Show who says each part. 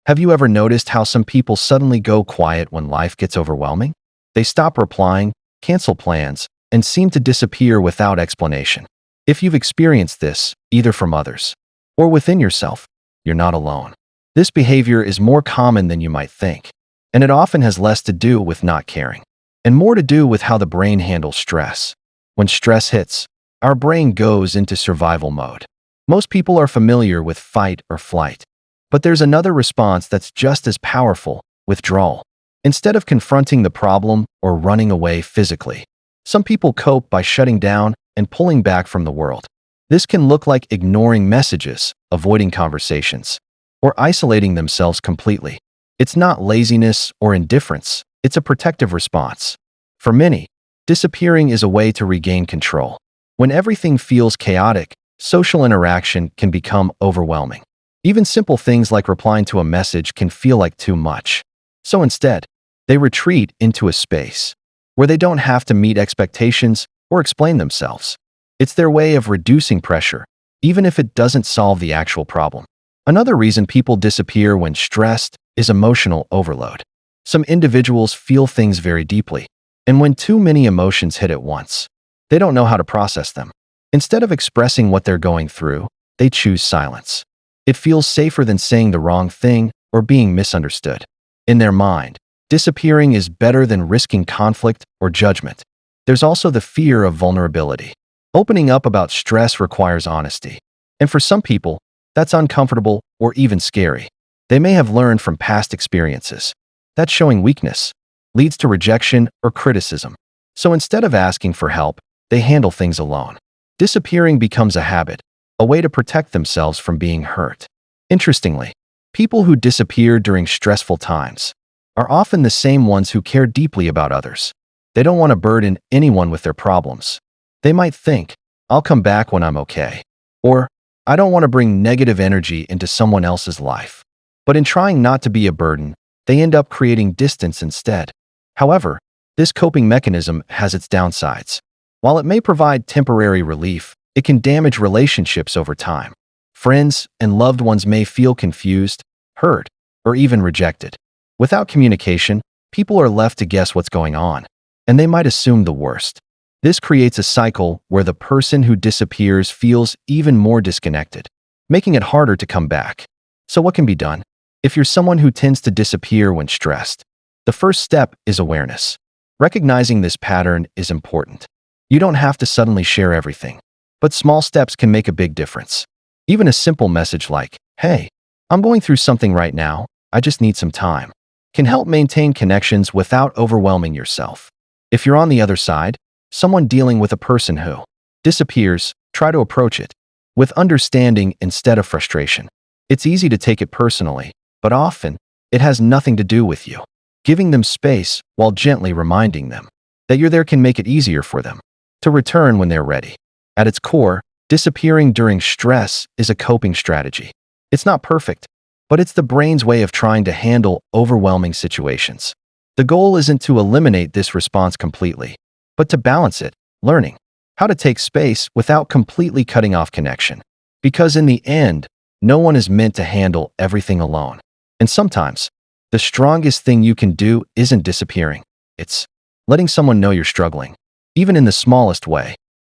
Speaker 1: Have you ever noticed how some people suddenly go quiet when life gets overwhelming? They stop replying, cancel plans, and seem to disappear without explanation. If you've experienced this, either from others or within yourself, you're not alone. This behavior is more common than you might think, and it often has less to do with not caring and more to do with how the brain handles stress. When stress hits, our brain goes into survival mode. Most people are familiar with fight or flight, but there's another response that's just as powerful: withdrawal. Instead of confronting the problem or running away physically, some people cope by shutting down and pulling back from the world. This can look like ignoring messages, avoiding conversations, or isolating themselves completely. It's not laziness or indifference, it's a protective response. For many, disappearing is a way to regain control. When everything feels chaotic, social interaction can become overwhelming. Even simple things like replying to a message can feel like too much. So instead, they retreat into a space where they don't have to meet expectations or explain themselves. It's their way of reducing pressure, even if it doesn't solve the actual problem. Another reason people disappear when stressed is emotional overload. Some individuals feel things very deeply, and when too many emotions hit at once, they don't know how to process them. Instead of expressing what they're going through, they choose silence. It feels safer than saying the wrong thing or being misunderstood. In their mind, disappearing is better than risking conflict or judgment. There's also the fear of vulnerability. Opening up about stress requires honesty, and for some people, that's uncomfortable or even scary. They may have learned from past experiences that showing weakness leads to rejection or criticism. So instead of asking for help, they handle things alone. Disappearing becomes a habit, a way to protect themselves from being hurt. Interestingly, people who disappear during stressful times are often the same ones who care deeply about others. They don't want to burden anyone with their problems. They might think, "I'll come back when I'm okay," or "I don't want to bring negative energy into someone else's life." But in trying not to be a burden, they end up creating distance instead. However, this coping mechanism has its downsides. While it may provide temporary relief, it can damage relationships over time. Friends and loved ones may feel confused, hurt, or even rejected. Without communication, people are left to guess what's going on, and they might assume the worst. This creates a cycle where the person who disappears feels even more disconnected, making it harder to come back. So what can be done? If you're someone who tends to disappear when stressed, the first step is awareness. Recognizing this pattern is important. You don't have to suddenly share everything, but small steps can make a big difference. Even a simple message like, "Hey, I'm going through something right now, I just need some time," can help maintain connections without overwhelming yourself. If you're on the other side, someone dealing with a person who disappears, try to approach it with understanding instead of frustration. It's easy to take it personally, but often it has nothing to do with you. Giving them space while gently reminding them that you're there can make it easier for them to return when they're ready. At its core, disappearing during stress is a coping strategy. It's not perfect, but it's the brain's way of trying to handle overwhelming situations. The goal isn't to eliminate this response completely, but to balance it, learning how to take space without completely cutting off connection. Because in the end, no one is meant to handle everything alone. And sometimes, the strongest thing you can do isn't disappearing. It's letting someone know you're struggling, even in the smallest way.